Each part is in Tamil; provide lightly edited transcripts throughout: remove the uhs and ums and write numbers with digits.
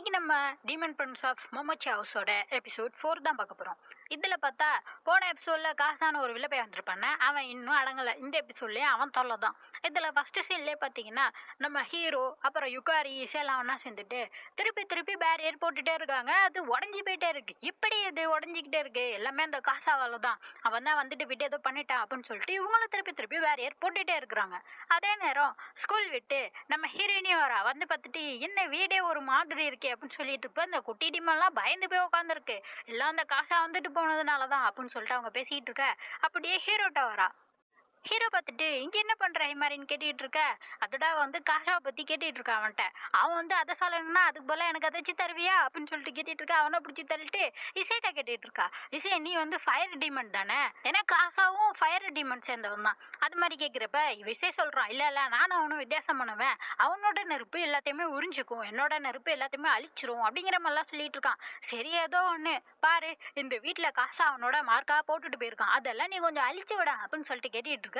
இன்னைக்கு நம்ம டீமன் பிரின்ஸ் ஆஃப் மொமோச்சி ஹவுஸோட எபிசோட் 4 தான் பார்க்க போகிறோம். இதில் பார்த்தா போன எபிசோடில் காசான ஒரு வில்ல போய் வந்திருப்பானே, அவன் இன்னும் அடங்கலை. இந்த எபிசோட்லேயே அவன் தொல்லை தான். இதில் ஃபஸ்ட்டு சீன்லேயே பார்த்தீங்கன்னா நம்ம ஹீரோ அப்புறம் யுகாரி இசையெல்லாம் ஒன்றா சேர்ந்துட்டு திருப்பி திருப்பி பேரியர் போட்டுகிட்டே இருக்காங்க. அது உடஞ்சி போயிட்டே இருக்கு. இப்படி இது உடஞ்சிக்கிட்டே இருக்கு. எல்லாமே அந்த காசாவால் தான். அவன் தான் வந்துட்டு விட்டு ஏதோ பண்ணிட்டான் அப்படின்னு சொல்லிட்டு இவங்களும் திருப்பி திருப்பி பேரியர் போட்டுகிட்டே இருக்கிறாங்க. அதே நேரம் ஸ்கூல் விட்டு நம்ம ஹீரோயினியும் வரா. வந்து பார்த்துட்டு என்ன வீடே ஒரு மாதிரி இருக்கே அப்படின்னு சொல்லிட்டு இருப்ப இந்த குட்டி டீமெல்லாம் பயந்து போய் உட்காந்துருக்கு. எல்லாம் அந்த காசா வந்துட்டு போனதுனால தான் அப்படின்னு சொல்லிட்டு அவங்க பேசிக்கிட்டு இருக்க. அப்படியே ஹீரோட்ட வரா. ஹீரோ பார்த்துட்டு இங்கே என்ன பண்ணுற ஹிமாரின்னு கேட்டுட்டு இருக்க. அதோட வந்து காசாவை பற்றி கேட்டுட்டு இருக்க அவன்கிட்ட. அவன் வந்து அதை சொல்லணும்னா அதுக்கு போல எனக்கு அதை வச்சு தருவியா அப்படின்னு சொல்லிட்டு கேட்டுட்டு இருக்கா. அவனை பிடிச்சி தள்ளிட்டு இசைட்டா கேட்டுட்டு இருக்கா. இசை நீ வந்து ஃபயர் டீமன் தானே? ஏன்னா காசாவும் ஃபயர் டீமன் சேர்ந்தவன் தான். அது மாதிரி கேட்குறப்ப இசை சொல்கிறான், இல்லை இல்லை நானும் அவனும் வித்தியாசம் பண்ணுவேன். அவனோட நெருப்பு எல்லாத்தையுமே உறிஞ்சிக்கும், என்னோட நெருப்பு எல்லாத்தையுமே அழிச்சிரும் அப்படிங்கிற மாதிரிலாம் சொல்லிட்டு இருக்கான். சரி ஏதோ ஒன்று பாரு, இந்த வீட்டில் காசா அவனோட மார்க்காக போட்டுட்டு போயிருக்கான், அதெல்லாம் நீ கொஞ்சம் அழிச்சு விட அப்படின்னு சொல்லிட்டு கேட்டுட்டு இருக்க.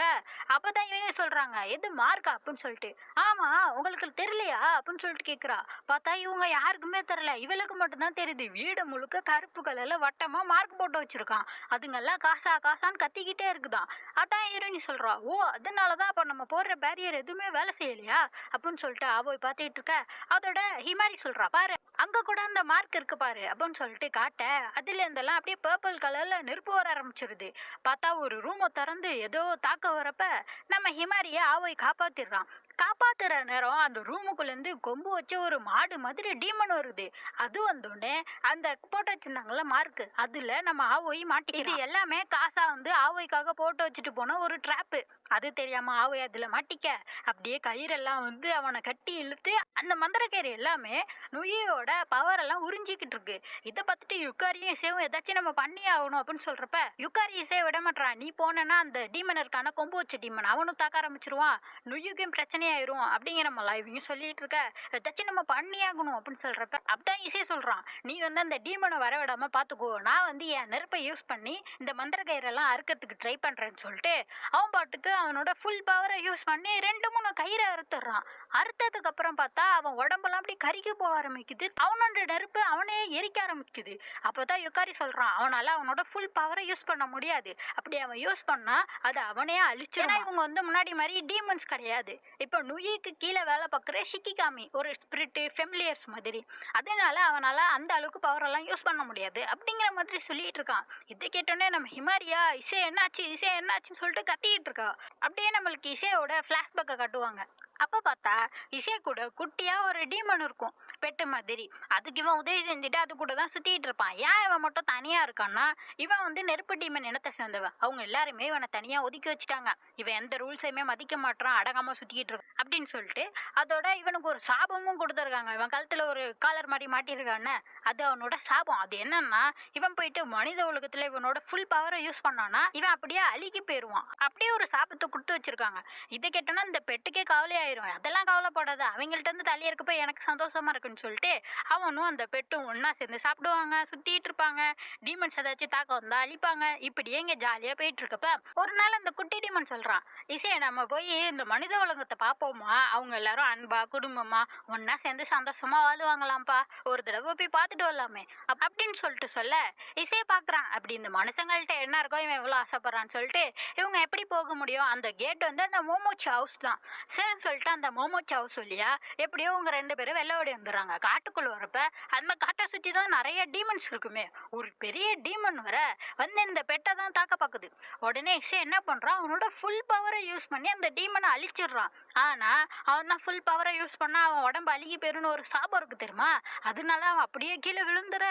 அப்பதான் இவங்க சொல்றாங்க எது மார்க்கா அப்படின்னு சொல்லிட்டு. ஆமா உங்களுக்கு தெரியலையா அப்படின்னு சொல்லிட்டு கேக்குறா. பார்த்தா இவங்க யாருக்குமே தெரியல, இவளுக்கு மட்டும்தான் தெரியுது. வீடு முழுக்க கருப்பு கலர்ல வட்டமா மார்க் போட்டு வச்சிருக்கான். அதுங்கெல்லாம் காசா காசான்னு கத்திக்கிட்டே இருக்குதான். அதான் ஹீரோயினி சொல்றா, ஓ அதனாலதான் அப்ப நம்ம போடுற பேரியர் எதுவுமே வேலை செய்யலையா அப்படின்னு சொல்லிட்டு அவ பார்த்துட்டு இருக்க. அதோட ஹிமாரி சொல்றா, பாரு அங்க கூட அந்த மார்க் இருக்கு பாரு அப்படின்னு சொல்லிட்டு காட்ட. அதுல இருந்தெல்லாம் அப்படியே பர்பிள் கலர்ல நெருப்பு வர ஆரம்பிச்சிருது. பார்த்தா ஒரு ரூமை திறந்து ஏதோ தாக்க வரப்ப நம்ம ஹிமாரிய ஆவோய் காப்பாத்திடுறான். காப்பாத்துற நேரம் அந்த ரூமுக்குள்ள இருந்து கொம்பு வச்ச ஒரு மாடு மாதிரி டீமன் வருது. அது வந்தோடனே அந்த போட்டு வச்சிருந்தாங்கல்ல மார்க், அதுல நம்ம ஆவோய் மாட்டி. இது எல்லாமே காசா வந்து ஆவோய்க்காக போட்டு வச்சுட்டு போன ஒரு டிராப்பு. அது தெரியாம ஆவோய் அதுல மாட்டிக்க அப்படியே கயிறெல்லாம் வந்து அவனை கட்டி இழுத்து அந்த மந்திரக்கயிறு எல்லாமே நுயியோட பவர் எல்லாம் உறிஞ்சிக்கிட்டு இருக்கு. இதை பார்த்துட்டு யுக்காரியும் இசையும் ஏதாச்சும் நம்ம பண்ணி ஆகணும் அப்படின்னு சொல்றப்ப யுக்காரி இசையை விட மாட்டான். நீ போனேன்னா அந்த டீமன் இருக்கான கொம்பு வச்ச டீமன் அவனும் தாக்க ஆரம்பிச்சிருவான், நுயுக்கும் பிரச்சனையாயிரும் அப்படிங்கிற மாதிரி இவங்க சொல்லிட்டு இருக்க. ஏதாச்சும் நம்ம பண்ணி ஆகணும் அப்படின்னு சொல்றப்ப அப்படிதான் இசை சொல்றான், நீ வந்து அந்த டீமனை வர விடாம பாத்துக்கோ, நான் வந்து என் நெருப்பை யூஸ் பண்ணி இந்த மந்திர கயிறெல்லாம் அறுக்கிறதுக்கு ட்ரை பண்றேன்னு சொல்லிட்டு அவன் பாட்டுக்கு அவனோட ஃபுல் பவரை யூஸ் பண்ணி 2-3 கயிறை அறுத்துறான். அறுத்ததுக்கு அப்புறம் பார்த்தா அவன் உடம்பெல்லாம் அப்படி கருகி போக ஆரம்பிக்குது. அவனோட நெருப்பு அவனே எரிக்க ஆரம்பிக்குது. அப்பதான் யுக்காரி சொல்றான், அவனால அவனோட ஃபுல் பவரை யூஸ் பண்ண முடியாது, அப்படி அவன் யூஸ் பண்ணா அது அவனே அழிச்சு. ஏன்னா இவங்க வந்து முன்னாடி மாதிரி டீமன்ஸ் கிடையாது. இப்போ நுயிக்கு கீழே வேலை பார்க்குற ஷிக்கிகாமி ஒரு ஸ்பிரிட் ஃபெமிலியர்ஸ் மாதிரி. அதனால அவனால அந்த அளவுக்கு பவர் எல்லாம் யூஸ் பண்ண முடியாது அப்படிங்கிற மாதிரி சொல்லிட்டு இருக்கான். இதை கேட்டோன்னே நம்ம ஹிமாரியா இசை என்னாச்சு இசை என்னாச்சுன்னு சொல்லிட்டு கத்திட்டு இருக்கா. அப்படியே நம்மளுக்கு இசையோட ஃபிளாஷ்பேக்கை காட்டுவாங்க. அப்ப பார்த்தா இசை கூட குட்டியா ஒரு டீமன் இருக்கும், பெட்டு மாதிரி. அதுக்கு இவன் உதவி செஞ்சுட்டு அது கூட தான் சுத்திட்டு இருப்பான். ஏன் இவன் மட்டும் தனியா இருக்கான்னா, இவன் வந்து நெருப்பு டீமன் இனத்தை சேர்ந்தவன். அவங்க எல்லாருமே இவனை தனியா ஒதுக்கி வச்சுட்டாங்க. இவன் எந்த ரூல்ஸையுமே மதிக்க மாட்டான், அடங்காம சுத்திக்கிட்டு இருக்கான் அப்படின்னு சொல்லிட்டு. அதோட இவனுக்கு ஒரு சாபமும் கொடுத்துருக்காங்க. இவன் கழுத்துல ஒரு காலர் மாதிரி மாட்டிருக்கான்னு, அது அவனோட சாபம். அது என்னன்னா, இவன் போயிட்டு மனித உலகத்துல இவனோட ஃபுல் பவரை யூஸ் பண்ணானா இவன் அப்படியே அழுகி போயிருவான். அப்படியே ஒரு சாபத்தை கொடுத்து வச்சிருக்காங்க. இதை கேட்டோன்னா இந்த பெட்டுக்கே கவலையா ஆயிரும். அதெல்லாம் கவலைப்படாத, அவங்கள்ட்ட இருந்து தள்ளி இருக்கப்ப எனக்கு சந்தோஷமா இருக்குன்னு சொல்லிட்டு அவனும் அந்த பெட்டும் ஒன்னா சேர்ந்து சாப்பிடுவாங்க, சுத்திட்டு இருப்பாங்க. டீமன்ஸ் ஏதாச்சும் தாக்க வந்தா அழிப்பாங்க. இப்படியே இங்க ஜாலியா போயிட்டு இருக்கப்ப ஒரு நாள் அந்த குட்டி டீமன் சொல்றான், இசையை நம்ம போய் இந்த மனித உலகத்தை பார்ப்போமா, அவங்க எல்லாரும் அன்பா குடும்பமா ஒன்னா சேர்ந்து சந்தோஷமா வாழ்வாங்களாம்ப்பா, ஒரு தடவை போய் பார்த்துட்டு வரலாமே அப்படின்னு சொல்லிட்டு சொல்ல இசையை பாக்குறான். அப்படி இந்த மனுஷங்கள்ட்ட என்ன இருக்கோ இவன் எவ்வளவு ஆசைப்படுறான்னு சொல்லிட்டு இவங்க எப்படி போக முடியும், அந்த கேட் வந்து அந்த மோமோச்சி ஹவுஸ் தான். சரின்னு சொல்லிட்டு அந்த மோமோச்சி ஹவுஸ் சொல்லியா எப்படியோ உங்க 2 பேரும் வெள்ள ஓடி வந்துடுறாங்க. காட்டுக்குள்ள வரப்ப அந்த காட்டை சுத்தி தான் நிறைய டீமன்ஸ் இருக்குமே. ஒரு பெரிய டீமன் வர வந்து இந்த பெட்டை தான் தாக்க பாக்குது. உடனே இசை என்ன பண்றான், அவனோட ஃபுல் பவரை யூஸ் பண்ணி அந்த டீமனை அழிச்சிடுறான். ஆனா அவன் தான் ஃபுல் பவரை யூஸ் பண்ணா அவன் உடம்பு அழுகி போயிருன்னு ஒரு சாபம் இருக்கு தெரியுமா, அதனால அவன் அப்படியே கீழே விழுந்துற.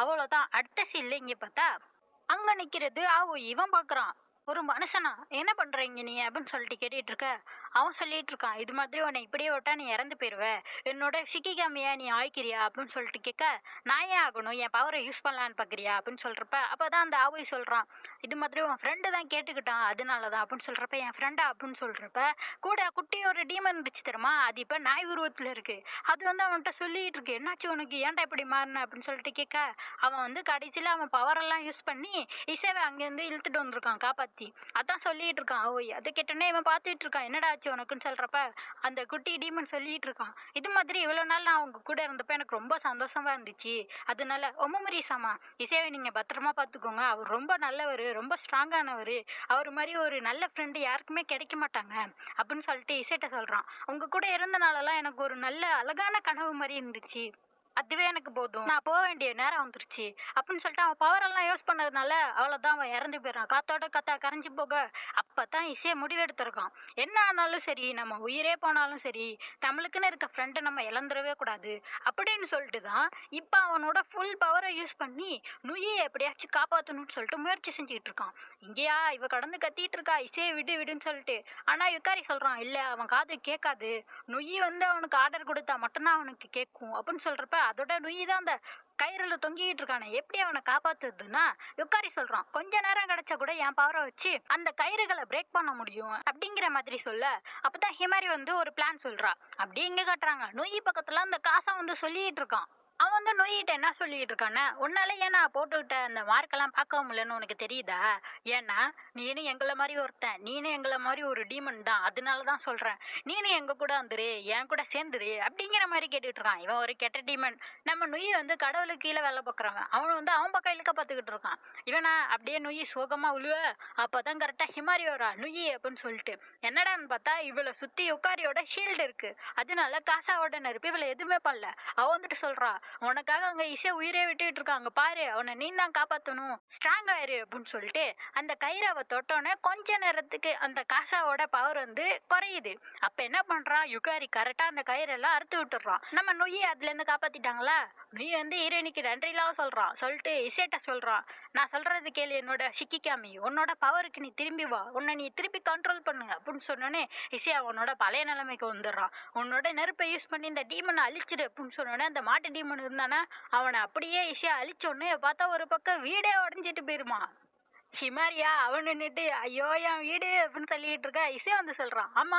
அவ்வளவுதான். அடுத்த சீன்ல இங்க பார்த்தா அங்க நிக்கிறது ஆவோ. இவன் பாக்குறான், ஒரு மனுஷனா என்ன பண்றீங்க நீ அப்படின்னு சொல்லிட்டு கேட்டுட்டு இருக்க. அவன் சொல்லிட்டு இருக்கான், இது மாதிரி உன்னை இப்படியே விட்டா நீ இறந்து போயிருவ, என்னோட ஷிக்கிகாமியா நீ ஆய்க்கிறியா அப்படின்னு சொல்லிட்டு கேட்க. நான் ஏன் ஆகணும், என் பவரை யூஸ் பண்ணலான்னு பாக்குறியா அப்படின்னு சொல்றப்ப அப்பதான் அந்த ஆவோய் சொல்றான், இது மாதிரி உன் ஃப்ரெண்டு தான் கேட்டுக்கிட்டான் அதனாலதான் அப்படின்னு சொல்றப்ப என் ஃப்ரெண்டா அப்படின்னு சொல்றப்ப கூட குட்டி ஒரு டீமன் இருந்துச்சு தெரியுமா, அது இப்ப நாய் உருவத்துல இருக்கு. அது வந்து அவன்கிட்ட சொல்லிட்டு இருக்கு, என்னாச்சு உனக்கு, ஏன்டா இப்படி மாறின அப்படின்னு சொல்லிட்டு கேட்க. அவன் வந்து கடைசியில அவன் பவர் எல்லாம் யூஸ் பண்ணி இசைவை அங்கிருந்து இழுத்துட்டு வந்திருக்கான் காப்பாத்தி. அதான் சொல்லிட்டு இருக்கான் ஓய். அதை கேட்டோன்னே இவன் பார்த்துட்டு இருக்கான், என்னடா போச்சு உனக்குன்னு சொல்றப்ப அந்த குட்டி டீமன் சொல்லிட்டு இருக்கான், இது மாதிரி இவ்வளவு நாள் நான் உங்க கூட இருந்தப்ப எனக்கு ரொம்ப சந்தோஷமா இருந்துச்சு. அதனால ஒமமுரிசாமா இசையை நீங்க பத்திரமா பாத்துக்கோங்க. அவர் ரொம்ப நல்லவர், ரொம்ப ஸ்ட்ராங்கானவர். அவர் மாதிரி ஒரு நல்ல ஃப்ரெண்டு யாருக்குமே கிடைக்க மாட்டாங்க அப்படின்னு சொல்லிட்டு இசைட்ட சொல்றான். உங்க கூட இருந்தனாலலாம் எனக்கு ஒரு நல்ல அழகான கனவு மாதிரி இருந்துச்சு. அதுவே எனக்கு போதும். நான் போக வேண்டிய நேரம் வந்துருச்சு அப்படின்னு சொல்லிட்டு அவன் பவர் எல்லாம் யூஸ் பண்ணதுனால அவ்வளவுதான், அவன் இறந்து போயிடறான். காத்தோட காத்தா கரைஞ்சு போக அப்பதான் இசையை முடிவெடுத்திருக்கான். என்ன ஆனாலும் சரி, நம்ம உயிரே போனாலும் சரி, நம்மளுக்குன்னு இருக்க ஃப்ரெண்டை நம்ம இழந்துடவே கூடாது அப்படின்னு சொல்லிட்டு தான் இப்ப அவனோட ஃபுல் பவரை யூஸ் பண்ணி நுயை எப்படியாச்சும் காப்பாற்றணும்னு சொல்லிட்டு முயற்சி செஞ்சுக்கிட்டு இருக்கான். இங்கேயா இவ கடந்து கத்திட்டு இருக்கா, இசையை விடு விடுன்னு சொல்லிட்டு. ஆனா யுக்காரி சொல்றான், இல்ல அவன் காது கேட்காது, நுயி அவனுக்கு ஆர்டர் கொடுத்தா மட்டும்தான் அவனுக்கு கேட்கும் அப்படின்னு சொல்றப்ப அதோட நுயி தான் அந்த கயிறுல தொங்கிட்டு இருக்கானே, எப்படி அவனை காப்பாத்துதுன்னா யுக்காரி சொல்றான், கொஞ்ச நேரம் கிடைச்சா கூட என் பவரை வச்சு அந்த கயிறுகளை பிரேக் பண்ண முடியும் அப்படிங்கிற மாதிரி சொல்ல, அப்பதான் ஹிமாரி ஒரு பிளான் சொல்றா. அப்படியே இங்க காட்டுறாங்க, நுயி பக்கத்துல அந்த காசை சொல்லிட்டு இருக்கான். அவன் நொய்யிட்ட என்ன சொல்லிட்டு இருக்கானே, உன்னால ஏன் நான் போட்டுக்கிட்ட அந்த மார்க்கெல்லாம் பார்க்க முடியலன்னு உனக்கு தெரியுதா? ஏன்னா நீனும் எங்களை மாதிரி ஒருத்தன், நீனும் எங்களை மாதிரி ஒரு டீமன் தான், அதனால தான் சொல்றேன். நீனும் எங்க கூட வந்துரு, என் கூட சேர்ந்துரு அப்படிங்கிற மாதிரி கேட்டுட்டு இருக்கான். இவன் ஒரு கெட்ட டீமன். நம்ம நொய் கடவுளுக்கு கீழே வேலை பார்க்குறவன். அவன் அவன் பக்கம் இழுக்க பார்த்துக்கிட்டு இருக்கான். இவனா அப்படியே நொய் சோகமா உழுவ, அப்பதான் கரெக்டா ஹிமாரி வரா, நொய் அப்படின்னு சொல்லிட்டு. என்னடான்னு பார்த்தா இவளை சுத்தி யுக்காரியோட ஷீல்டு இருக்கு. அதனால காசாவோட நெருப்பு இவளை எதுவுமே பண்ணல. அவ சொல்றா, உனக்காக அங்க இசை உயிரே விட்டுட்டு இருக்காங்க பாரு, அவனை நீ தான் காப்பாத்தணும், ஸ்ட்ராங் ஆயிரு அப்படின்னு சொல்லிட்டு அந்த கயிறை அவ தொட்டோன்னே கொஞ்ச நேரத்துக்கு அந்த காசாவோட பவர் குறையுது. அப்ப என்ன பண்றான் யுகாரி, கரெக்டா அந்த கயிறெல்லாம் அறுத்து விட்டுறான். நம்ம நொய்யை அதுல இருந்து காப்பாத்திட்டாங்களா. நொய் ஹீரோயினிக்கு நன்றிலாம் சொல்றான். சொல்லிட்டு இசைட்ட சொல்றான், நான் சொல்றது கேளு என்னோட ஷிக்கிகாமி, உன்னோட பவருக்கு நீ திரும்பி வா, உன்னை நீ திருப்பி கண்ட்ரோல் பண்ணுங்க அப்படின்னு சொன்னோன்னே இசை அவனோட பழைய நிலைமைக்கு வந்துடுறான். உன்னோட நெருப்பை யூஸ் பண்ணி இந்த டீமனை அழிச்சிடு அப்படின்னு சொன்னோன்னே அந்த மாட்டு டீமன் இருந்தானா அவனை அப்படியே ஈஸியா அழிச்சோன்னு பார்த்தா ஒரு பக்கம் வீடே உடஞ்சிட்டு போயிருமா. ஹிமாரியா அவன் நின்றுட்டு, ஐயோ என் வீடு அப்படின்னு சொல்லிட்டு இருக்க. இசை சொல்றான், ஆமா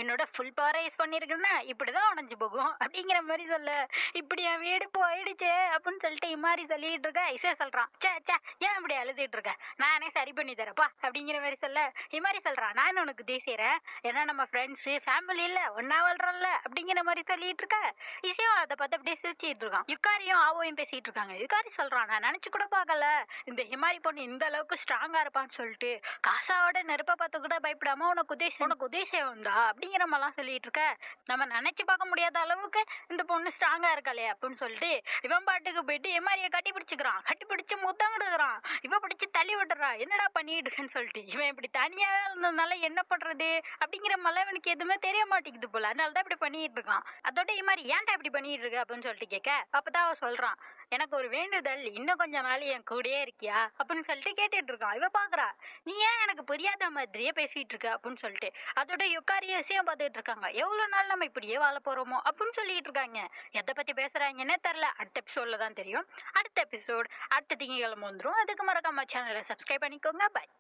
என்னோட ஃபுல் பவரை யூஸ் பண்ணிருக்கேன்னா இப்படிதான் உடஞ்சு போகும் அப்படிங்கிற மாதிரி சொல்ல, இப்படி என் வீடு போயிடுச்சு அப்படின்னு சொல்லிட்டு இமாரி சொல்லிட்டு இருக்க. இசை சொல்றான், சே சே ஏன் இப்படி அழுதுட்டு இருக்க, நானே சரி பண்ணி தரப்பா அப்படிங்கிற மாதிரி சொல்ல, இமாரி சொல்றான், நான் உனக்கு உதவி செய்றேன், ஏன்னா நம்ம ஃப்ரெண்ட்ஸு ஃபேமிலி இல்ல ஒன்னா வாழ்றோம்ல அப்படிங்கிற மாதிரி சொல்லிட்டு இருக்க. இசையும் அதை பார்த்து அப்படியே சிரிச்சிட்டு இருக்கான். யுக்காரியும் ஆவோயும் பேசிட்டு இருக்காங்க. யுக்காரி சொல்றான், நான் நினைச்சு கூட பார்க்கல இந்த ஹிமாரி பொண்ணு இந்த அளவுக்கு ஸ்ட்ராங்கா இருப்பான்னு சொல்லிட்டு, காசாவோட நெருப்பை பார்த்து கூட பயப்படாம உனக்கு உதவி வந்தா அப்படிங்கிற மாதிரிலாம் சொல்லிட்டு இருக்க. நம்ம நினைச்சு பார்க்க முடியாத அளவுக்கு இந்த பொண்ணு ஸ்ட்ராங்கா இருக்காளே அப்படின்னு சொல்லிட்டு இவன் பாட்டுக்கு போயிட்டு எமாரிய கட்டி பிடிச்சுக்கிறான். கட்டி பிடிச்சு முத்தம் கொடுக்குறான். இவன் பிடிச்சு தள்ளி விட்டுறா, என்னடா பண்ணிட்டு இருக்கேன்னு சொல்லிட்டு. இவன் இப்படி தனியா இருந்ததுனால என்ன பண்றது அப்படிங்கிற மாதிரி இவனுக்கு எதுவுமே தெரிய மாட்டேங்குது போல, அதனாலதான் இப்படி பண்ணிட்டு இருக்கான். அதோட இமாரி ஏன்டா இப்படி பண்ணிட்டு இருக்க அப்படின்னு சொல்லிட்டு கேட்க, அப்பதான் அவன் சொல்றான், எனக்கு ஒரு வேண்டுதல், இன்னும் கொஞ்சம் நாள் என் கூடயே இருக்கியா அப்படின்னு சொல்லிட்டு கேட்டுட்டு இருக்கான். இவ பாக்குறா, நீ ஏன் எனக்கு புரியாத மாதிரியே பேசிட்டு இருக்க அப்படின்னு சொல்லிட்டு. அதோட யுக்காரிய விஷயம் பார்த்துட்டு இருக்காங்க. எவ்வளவு நாள் நம்ம இப்படியே வாழ போறோமோ அப்படின்னு சொல்லிட்டு இருக்காங்க. எதை பத்தி பேசுறாங்கன்னே தெரியல. அடுத்த எபிசோட்ல தான் தெரியும். அடுத்த எபிசோட் அடுத்த திங்கட்கிழமை வந்துடும். அதுக்கு மறக்காம சேனலை சப்ஸ்கிரைப் பண்ணிக்கோங்க. பாய்.